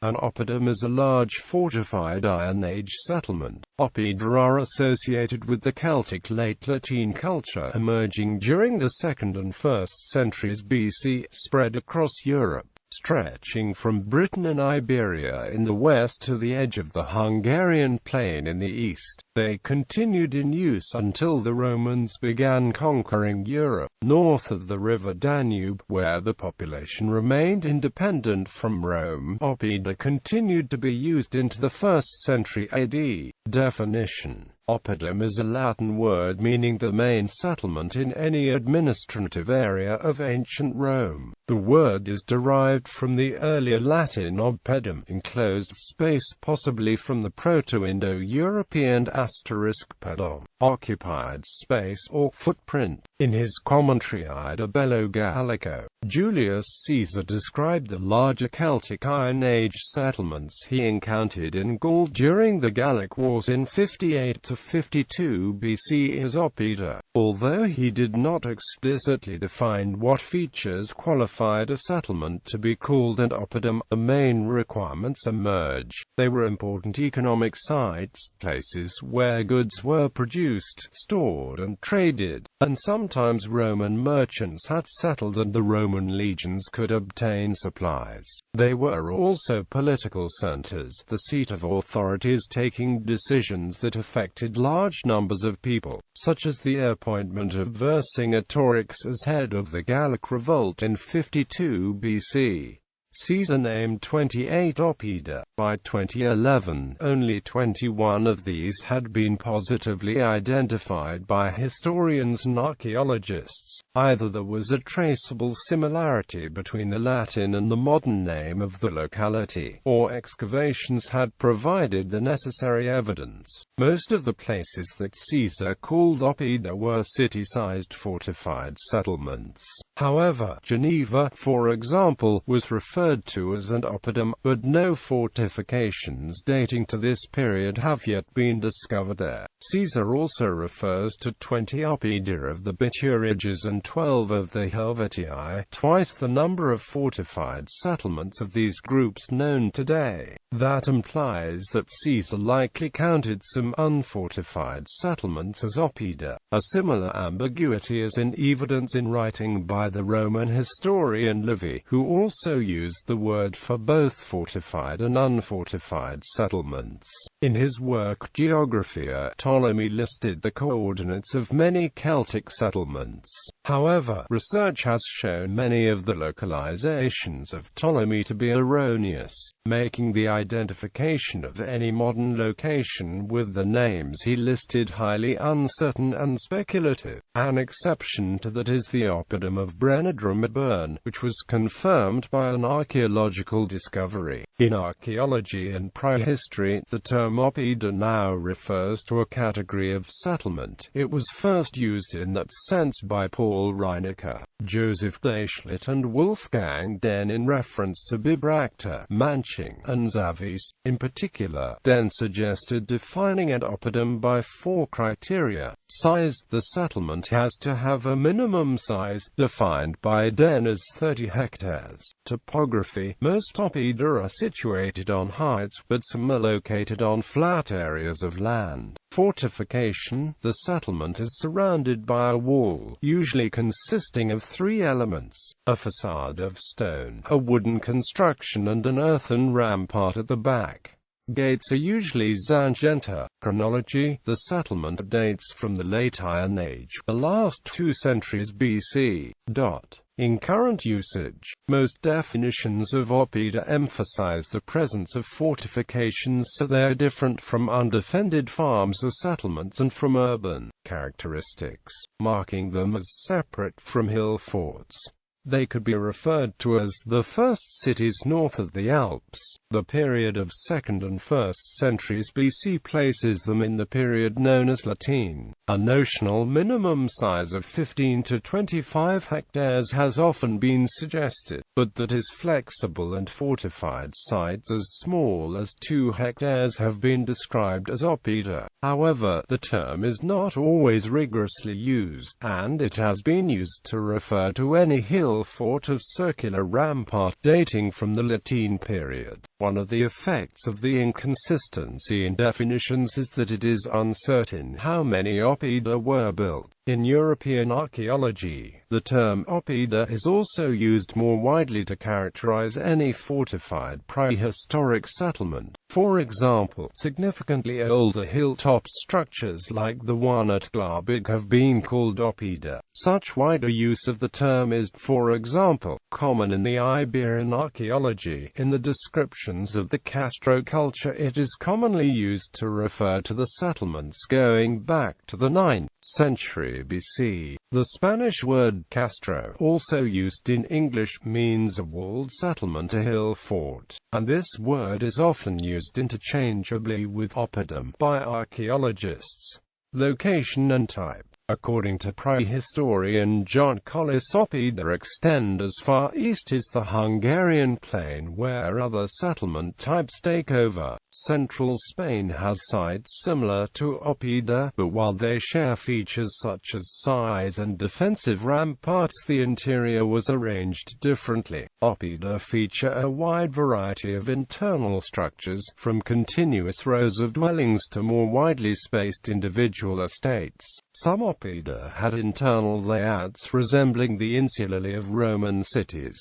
An oppidum is a large fortified Iron Age settlement. Oppida are associated with the Celtic late Latin culture emerging during the 2nd and 1st centuries BC, spread across Europe, stretching from Britain and Iberia in the west to the edge of the Hungarian plain in the east. They continued in use until the Romans began conquering Europe, north of the River Danube, where the population remained independent from Rome. Oppida continued to be used into the 1st century AD. Definition: Oppidum is a Latin word meaning the main settlement in any administrative area of ancient Rome. The word is derived from the earlier Latin oppidum, enclosed space, possibly from the Proto-Indo-European *pedom, occupied space or footprint. In his commentary Ida Bello Gallico, Julius Caesar described the larger Celtic Iron Age settlements he encountered in Gaul during the Gallic Wars in 58 to 52 BC as Oppida. Although he did not explicitly define what features qualified a settlement to be called an oppidum, the main requirements emerge. They were important economic sites, places where goods were produced, stored and traded, and sometimes Roman merchants had settled and the Roman legions could obtain supplies. They were also political centers, the seat of authorities taking decisions that affected large numbers of people, such as the appointment of Vercingetorix as head of the Gallic revolt in 52 BC. Caesar named 28 oppida. By 2011, only 21 of these had been positively identified by historians and archaeologists. Either there was a traceable similarity between the Latin and the modern name of the locality, or excavations had provided the necessary evidence. Most of the places that Caesar called oppida were city-sized fortified settlements. However, Geneva, for example, was referred to as an oppidum, but no fortifications dating to this period have yet been discovered there. Caesar also refers to 20 oppida of the Bituriges and 12 of the Helvetii, twice the number of fortified settlements of these groups known today. That implies that Caesar likely counted some unfortified settlements as oppida. A similar ambiguity is in evidence in writing by the Roman historian Livy, who also used the word for both fortified and unfortified settlements. In his work Geographia, Ptolemy listed the coordinates of many Celtic settlements. However, research has shown many of the localizations of Ptolemy to be erroneous, making the identification of any modern location with the names he listed highly uncertain and speculative. An exception to that is the oppidum of Brenadrum, which was confirmed by an archaeological discovery. In archaeology and prehistory, the term oppida now refers to a category of settlement. It was first used in that sense by Paul Reinecker, Joseph Daischlet and Wolfgang Dehn in reference to Bibracta, Manching, and Zavis. In particular, Dehn suggested defining an oppidum by 4 criteria. Size: the settlement has to have a minimum size, defined by Dehn as 30 hectares. Topography: most oppida are situated on heights, but some are located on flat areas of land. Fortification: the settlement is surrounded by a wall, usually consisting of 3 elements: a facade of stone, a wooden construction and an earthen rampart at the back. Gates are usually zangenta. Chronology: the settlement dates from the late Iron Age, the last 2 centuries BC. In current usage, most definitions of oppida emphasize the presence of fortifications, so they are different from undefended farms or settlements and from urban characteristics, marking them as separate from hill forts. They could be referred to as the first cities north of the Alps. The period of 2nd and 1st centuries BC places them in the period known as Latine. A notional minimum size of 15 to 25 hectares has often been suggested, but that is flexible, and fortified sites as small as 2 hectares have been described as oppida. However, the term is not always rigorously used, and it has been used to refer to any hill hill fort of circular rampart dating from the Latine period. One of the effects of the inconsistency in definitions is that it is uncertain how many Oppida were built. In European archaeology, the term Oppida is also used more widely to characterize any fortified prehistoric settlement. For example, significantly older hilltop structures like the one at Glabig have been called Oppida. Such wider use of the term is, for example, common in the Iberian archaeology. In the descriptions of the Castro culture, it is commonly used to refer to the settlements going back to the 9th century BC. The Spanish word castro, also used in English, means a walled settlement, a hill fort, and this word is often used interchangeably with oppidum by archaeologists. Location and type. According to prehistorian John Collis, Oppida extend as far east as the Hungarian plain, where other settlement types take over. Central Spain has sites similar to Oppida, but while they share features such as size and defensive ramparts, the interior was arranged differently. Oppida feature a wide variety of internal structures, from continuous rows of dwellings to more widely spaced individual estates. Some Oppida had internal layouts resembling the insulae of Roman cities.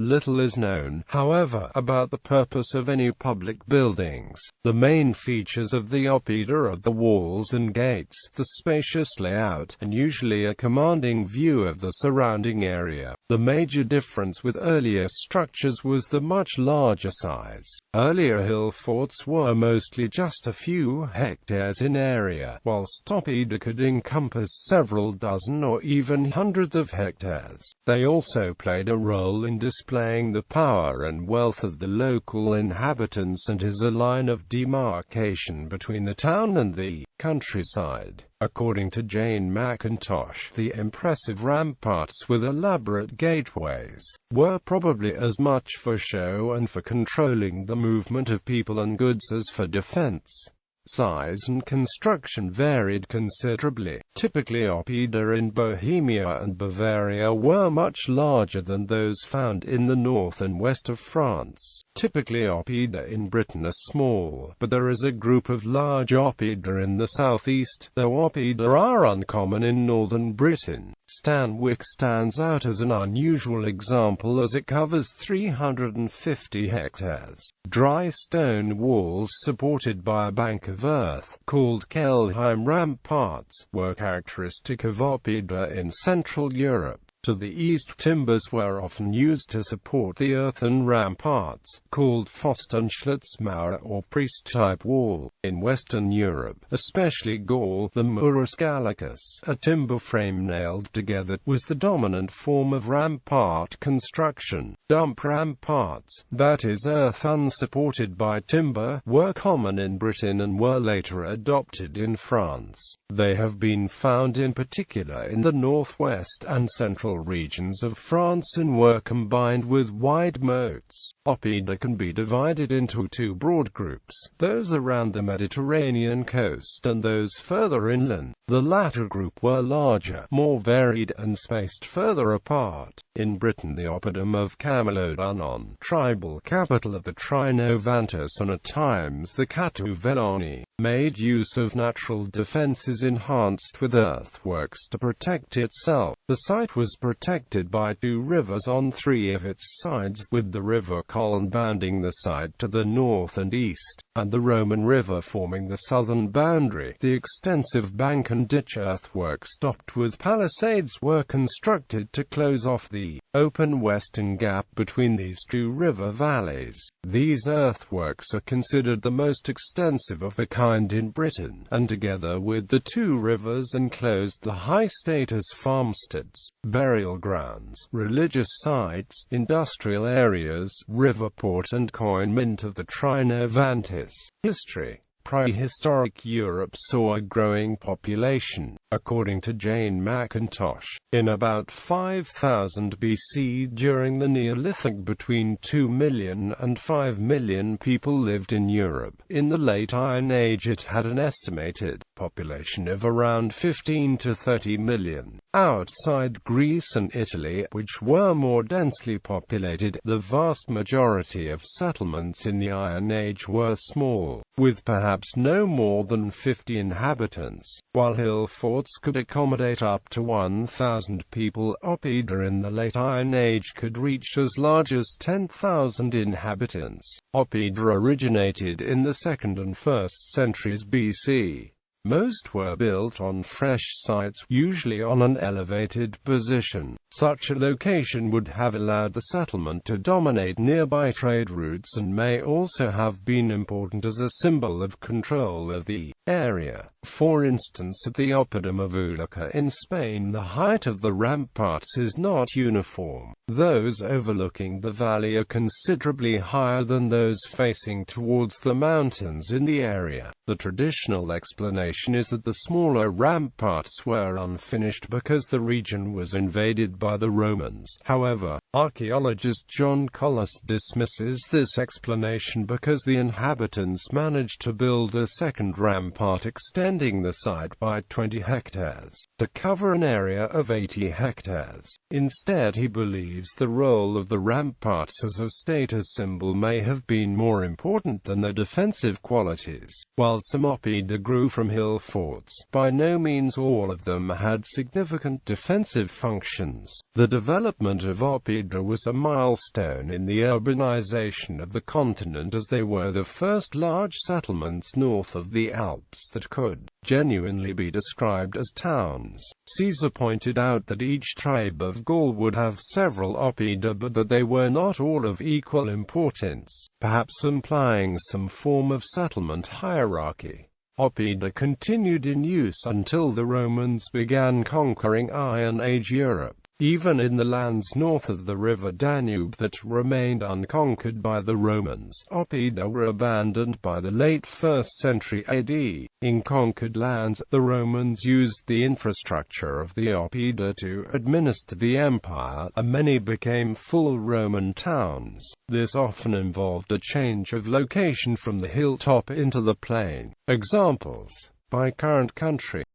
Little is known, however, about the purpose of any public buildings. The main features of the Oppida are the walls and gates, the spacious layout, and usually a commanding view of the surrounding area. The major difference with earlier structures was the much larger size. Earlier hill forts were mostly just a few hectares in area, whilst Oppida could encompass several dozen or even hundreds of hectares. They also played a role in displaying the power and wealth of the local inhabitants and as a line of demarcation between the town and the countryside. According to Jane McIntosh, the impressive ramparts with elaborate gateways were probably as much for show and for controlling the movement of people and goods as for defense. Size and construction varied considerably. Typically, Oppida in Bohemia and Bavaria were much larger than those found in the north and west of France. Typically, Oppida in Britain are small, but there is a group of large Oppida in the southeast, though Oppida are uncommon in northern Britain. Stanwix stands out as an unusual example as it covers 350 hectares. Dry stone walls supported by a bank of earth, called Kelheim ramparts, were characteristic of Oppida in Central Europe. To the east, timbers were often used to support the earthen ramparts, called Pfostenschlitzmauer or priest-type wall. In Western Europe, especially Gaul, the Murus Gallicus, a timber frame nailed together, was the dominant form of rampart construction. Dump ramparts, that is, earth unsupported by timber, were common in Britain and were later adopted in France. They have been found in particular in the northwest and central regions of France and were combined with wide moats. Oppida can be divided into two broad groups, those around the Mediterranean coast and those further inland. The latter group were larger, more varied and spaced further apart. In Britain, the Oppidum of Camalodunum, tribal capital of the Trinovantes and at times the Catuvellauni, made use of natural defences enhanced with earthworks to protect itself. The site was protected by two rivers on three of its sides, with the river Colne bounding the site to the north and east, and the Roman River forming the southern boundary. The extensive bank and ditch earthworks topped with palisades were constructed to close off the open western gap between these two river valleys. These earthworks are considered the most extensive of the kind in Britain, and together with the two rivers enclosed the high-status farmsteads, burial grounds, religious sites, industrial areas, river port and coin mint of the Trinovantes. History. Prehistoric Europe saw a growing population. According to Jane McIntosh, in about 5000 BC during the Neolithic between 2 million and 5 million people lived in Europe. In the late Iron Age it had an estimated population of around 15 to 30 million. Outside Greece and Italy, which were more densely populated, the vast majority of settlements in the Iron Age were small, with perhaps no more than 50 inhabitants. While hill forts could accommodate up to 1,000 people, Oppida in the late Iron Age could reach as large as 10,000 inhabitants. Oppida originated in the 2nd and 1st centuries BC. Most were built on fresh sites, usually on an elevated position. Such a location would have allowed the settlement to dominate nearby trade routes and may also have been important as a symbol of control of the area. For instance, at the Oppidum of Ulrica in Spain, the height of the ramparts is not uniform. Those overlooking the valley are considerably higher than those facing towards the mountains in the area. The traditional explanation is that the smaller ramparts were unfinished because the region was invaded by the Romans. However, archaeologist John Collis dismisses this explanation because the inhabitants managed to build a second rampart extending the site by 20 hectares, to cover an area of 80 hectares. Instead, he believes the role of the ramparts as a status symbol may have been more important than their defensive qualities. While some Oppida grew from hill forts, by no means all of them had significant defensive functions. The development of Oppida was a milestone in the urbanization of the continent, as they were the first large settlements north of the Alps that could genuinely be described as towns. Caesar pointed out that each tribe of Gaul would have several Oppida, but that they were not all of equal importance, perhaps implying some form of settlement hierarchy. Oppida continued in use until the Romans began conquering Iron Age Europe. Even in the lands north of the River Danube that remained unconquered by the Romans, Oppida were abandoned by the late 1st century AD. In conquered lands, the Romans used the infrastructure of the Oppida to administer the empire, and many became full Roman towns. This often involved a change of location from the hilltop into the plain. Examples by current country.